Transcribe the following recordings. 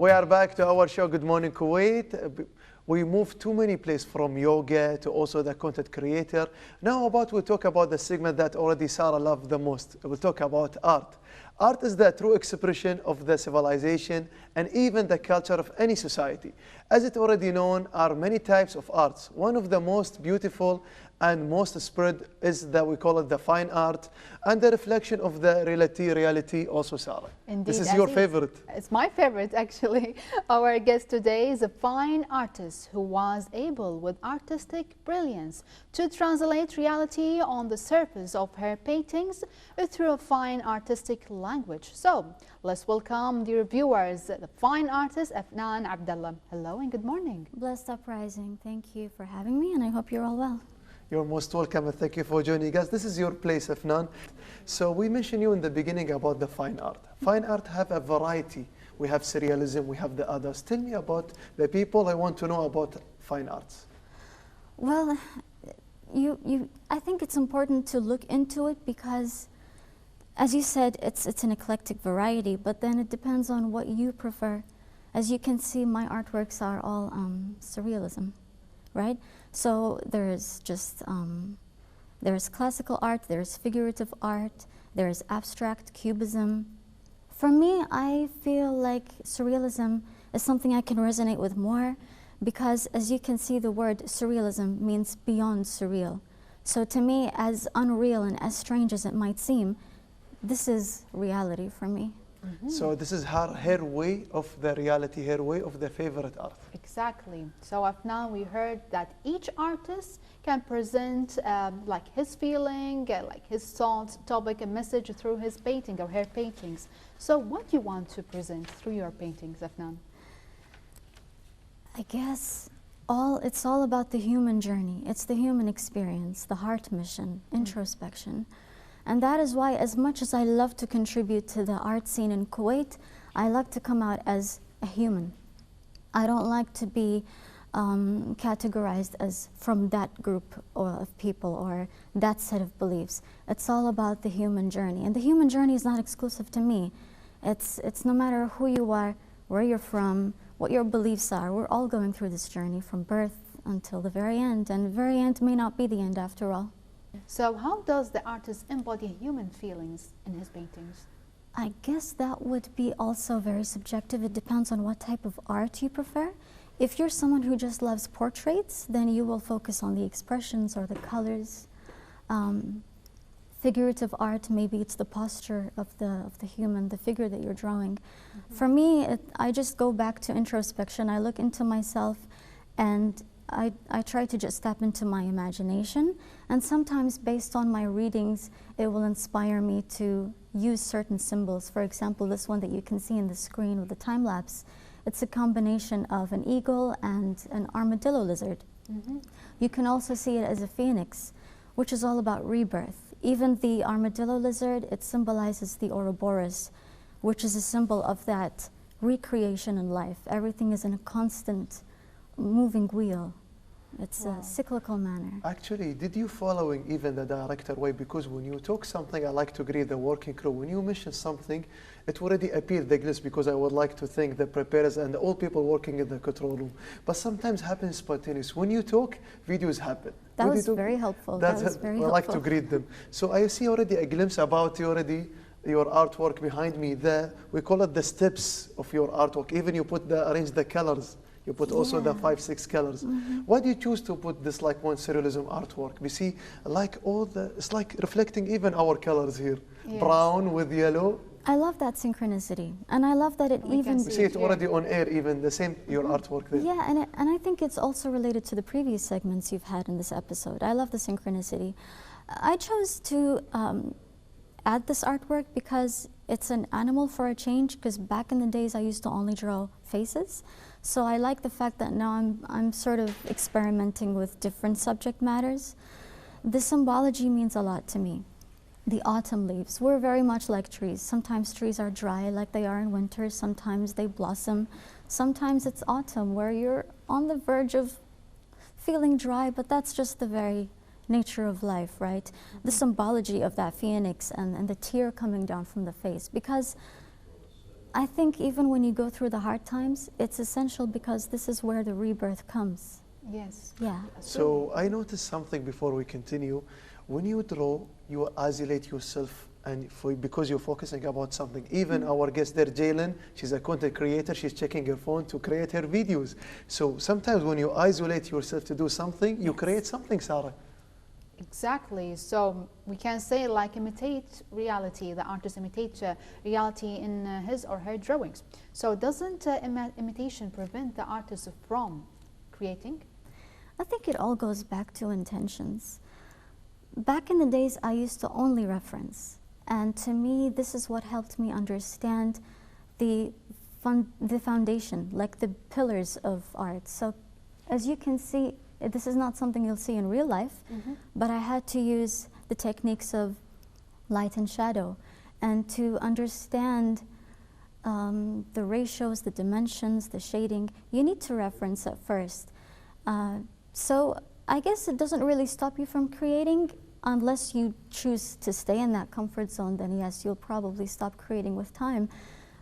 We are back to our show, Good Morning Kuwait. We moved too many places from yoga to also the content creator. Now we'll talk about the segment that already Sarah loved the most. We'll talk about art. Art is the true expression of the civilization and even the culture of any society. As it already known, are many types of arts. One of the most beautiful and most spread is that we call it the fine art and the reflection of the reality also, Sarah. Indeed, this is your favorite. It's my favorite, actually. Our guest today is a fine artist who was able, with artistic brilliance, to translate reality on the surface of her paintings through a fine artistic language. So, let's welcome dear viewers, the fine artist Afnan Abdallah. Hello and good morning. Blessed uprising. Thank you for having me, and I hope you're all well. You're most welcome and thank you for joining us. This is your place, Afnan. So we mentioned you in the beginning about the fine art. Fine art have a variety. We have surrealism, we have the others. Tell me about the people I want to know about fine arts. Well, I think it's important to look into it because, as you said, it's an eclectic variety, but then it depends on what you prefer. As you can see, my artworks are all surrealism, right? So there's just, there's classical art, there's figurative art, there's abstract cubism. For me, I feel like surrealism is something I can resonate with more because, as you can see, the word surrealism means beyond surreal. So to me, as unreal and as strange as it might seem, this is reality for me. Mm-hmm. So this is her way of the reality, her way of the favorite art. Exactly. So now we heard that each artist can present like his feeling, like his thoughts, topic, and message through his painting or her paintings. So what do you want to present through your paintings, Afnan? I guess it's all about the human journey. It's the human experience, the heart mission, introspection. And that is why, as much as I love to contribute to the art scene in Kuwait, I like to come out as a human. I don't like to be categorized as from that group of people or that set of beliefs. It's all about the human journey. And the human journey is not exclusive to me. It's no matter who you are, where you're from, what your beliefs are. We're all going through this journey from birth until the very end. And the very end may not be the end after all. So how does the artist embody human feelings in his paintings? I guess that would be also very subjective. It depends on what type of art you prefer. If you're someone who just loves portraits, then you will focus on the expressions or the colors. Figurative art, maybe it's the posture of the human, the figure that you're drawing. Mm-hmm. For me, I just go back to introspection. I look into myself and I try to just step into my imagination, and sometimes based on my readings, it will inspire me to use certain symbols. For example, this one that you can see in the screen with the time lapse, it's a combination of an eagle and an armadillo lizard. Mm-hmm. You can also see it as a phoenix, which is all about rebirth. Even the armadillo lizard, it symbolizes the Ouroboros, which is a symbol of that recreation in life. Everything is in a constant moving wheel. It's a cyclical manner. Actually, did you following even the director way? Because when you talk something, I like to greet the working crew. When you mention something, it already appeared the glitch because I would like to thank the preparers and all people working in the control room. But sometimes happens spontaneous. When you talk, videos happen. That was very helpful. That was very helpful. I like to greet them. So I see already a glimpse about you already. Your artwork behind me. We call it the steps of your artwork. Even you arrange the colors. You put also the 5-6 colors. Mm-hmm. Why do you choose to put this like one surrealism artwork? We see like it's like reflecting even our colors here. Yes. Brown with yellow. I love that synchronicity. And I love that we see it already on air, even the same, your artwork there. Yeah, and I think it's also related to the previous segments you've had in this episode. I love the synchronicity. I chose to add this artwork because it's an animal for a change, because back in the days I used to only draw faces. So I like the fact that now I'm sort of experimenting with different subject matters. The symbology means a lot to me. The autumn leaves, we're very much like trees. Sometimes trees are dry like they are in winter, sometimes they blossom. Sometimes it's autumn where you're on the verge of feeling dry, but that's just the very nature of life, right? Mm-hmm. The symbology of that phoenix and the tear coming down from the face. Because I think even when you go through the hard times, it's essential because this is where the rebirth comes. Yes. Yeah. So I noticed something before we continue. When you draw, you isolate yourself, and because you're focusing about something. Even our guest there, Jalen, she's a content creator. She's checking her phone to create her videos. So sometimes when you isolate yourself to do something, you create something, Sarah. Exactly. So we can say like imitate reality. The artist imitates reality in his or her drawings. So doesn't imitation prevent the artist from creating? I think it all goes back to intentions. Back in the days, I used to only reference. And to me, this is what helped me understand the foundation, like the pillars of art. So as you can see, this is not something you'll see in real life, but I had to use the techniques of light and shadow and to understand the ratios, the dimensions, the shading. You need to reference at first. So I guess it doesn't really stop you from creating unless you choose to stay in that comfort zone. Then yes, you'll probably stop creating with time.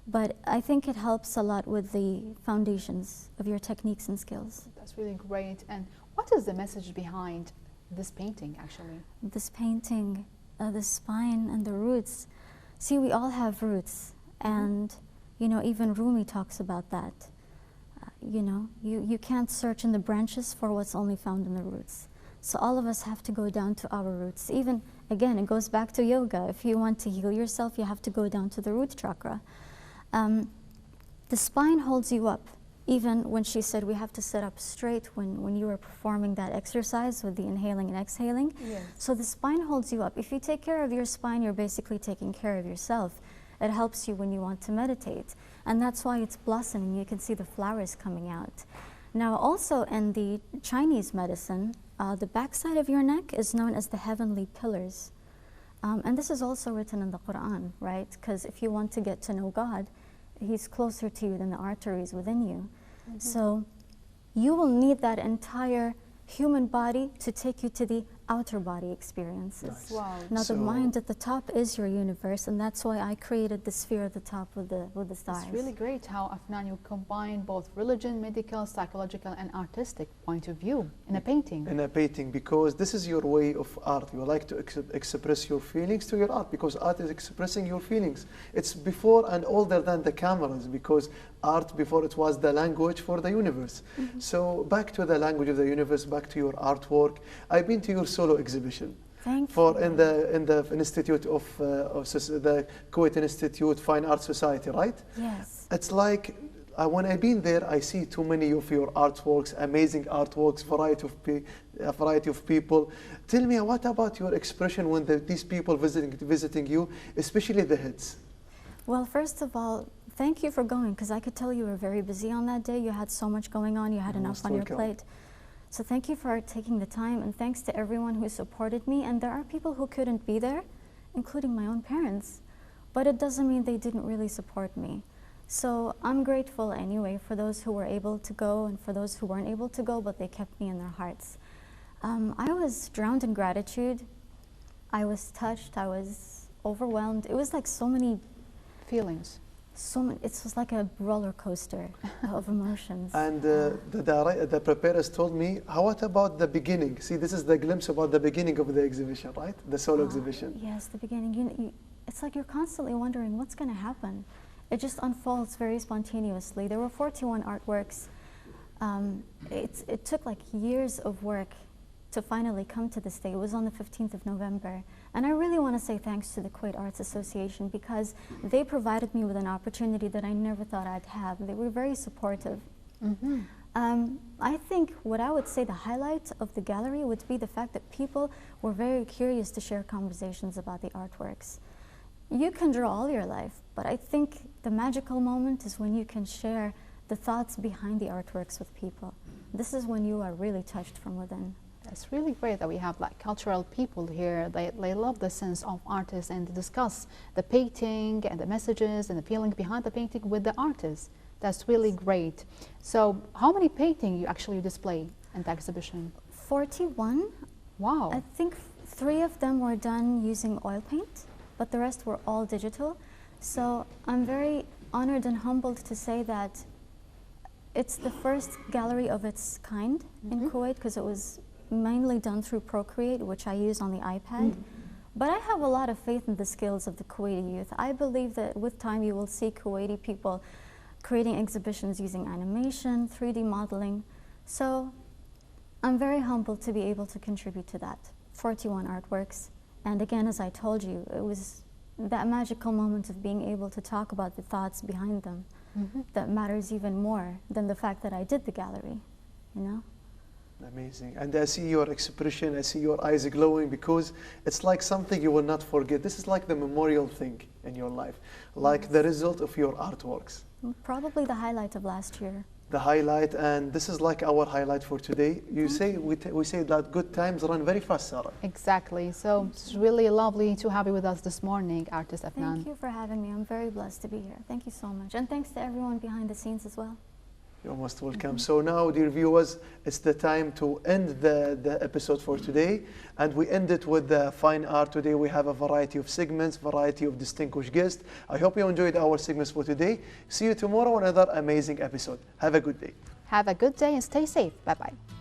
But I think it helps a lot with the foundations of your techniques and skills. That's really great. And what is the message behind this painting, actually? This painting, the spine and the roots. See, we all have roots, and you know, even Rumi talks about that. You know, you can't search in the branches for what's only found in the roots. So all of us have to go down to our roots. Even, again, it goes back to yoga. If you want to heal yourself, you have to go down to the root chakra. The spine holds you up. Even when she said we have to sit up straight when you were performing that exercise with the inhaling and exhaling. Yes. So the spine holds you up. If you take care of your spine, you're basically taking care of yourself. It helps you when you want to meditate. And that's why it's blossoming. You can see the flowers coming out. Now also in the Chinese medicine, the backside of your neck is known as the heavenly pillars. And this is also written in the Quran, right? Because if you want to get to know God, He's closer to you than the arteries within you. So you will need that entire human body to take you to the outer body experiences. Nice. Wow. Now So the mind at the top is your universe, and that's why I created the sphere at the top with the stars. It's really great how, Afnan, you combine both religion, medical, psychological, and artistic point of view in a painting. In a painting, because this is your way of art. You like to express your feelings to your art, because art is expressing your feelings. It's before and older than the cameras, because art before it was the language for the universe. So back to the language of the universe, back to your artwork. I've been to your solo exhibition. Thank For you. in the Institute of the Kuwait Institute Fine Art Society, right? Yes. It's like when I've been there, I see too many of your artworks, amazing artworks, variety of people. Tell me, what about your expression when these people visiting you, especially the heads? Well, first of all, thank you for going, because I could tell you were very busy on that day. You had so much going on. You had enough on your plate. So thank you for taking the time, and thanks to everyone who supported me. And there are people who couldn't be there, including my own parents, but it doesn't mean they didn't really support me. So I'm grateful anyway for those who were able to go and for those who weren't able to go, but they kept me in their hearts. I was drowned in gratitude. I was touched. I was overwhelmed. It was like so many Feelings. it was like a roller coaster of emotions. And the preparers told me, what about the beginning? See, this is the glimpse about the beginning of the exhibition, right? The solo exhibition. Yes, the beginning. It's like you're constantly wondering what's going to happen. It just unfolds very spontaneously. There were 41 artworks. It took like years of work to finally come to this day. It was on the 15th of November. And I really want to say thanks to the Kuwait Arts Association, because they provided me with an opportunity that I never thought I'd have. They were very supportive. I think what I would say the highlight of the gallery would be the fact that people were very curious to share conversations about the artworks. You can draw all your life, but I think the magical moment is when you can share the thoughts behind the artworks with people. This is when you are really touched from within. It's really great that we have like cultural people here. They love the sense of artists and discuss the painting and the messages and the feeling behind the painting with the artist. That's really great. So how many paintings you actually display in the exhibition? 41. Wow. I think 3 of them were done using oil paint, but the rest were all digital. So I'm very honored and humbled to say that it's the first gallery of its kind in Kuwait, because it was mainly done through Procreate, which I use on the iPad. But I have a lot of faith in the skills of the Kuwaiti youth. I believe that with time you will see Kuwaiti people creating exhibitions using animation, 3D modeling. So I'm very humbled to be able to contribute to that. 41 artworks. And again, as I told you, it was that magical moment of being able to talk about the thoughts behind them that matters even more than the fact that I did the gallery, you know? Amazing. And I see your expression, I see your eyes glowing, because it's like something you will not forget. This is like the memorial thing in your life, like the result of your artworks. Probably the highlight of last year. The highlight, and this is like our highlight for today. You say, we say that good times run very fast, Sarah. Exactly. So it's really lovely to have you with us this morning, artist Afnan. Thank you for having me. I'm very blessed to be here. Thank you so much. And thanks to everyone behind the scenes as well. You're most welcome. So now, dear viewers, it's the time to end the episode for today. And we end it with the fine art. Today we have a variety of segments, variety of distinguished guests. I hope you enjoyed our segments for today. See you tomorrow on another amazing episode. Have a good day. Have a good day and stay safe. Bye-bye.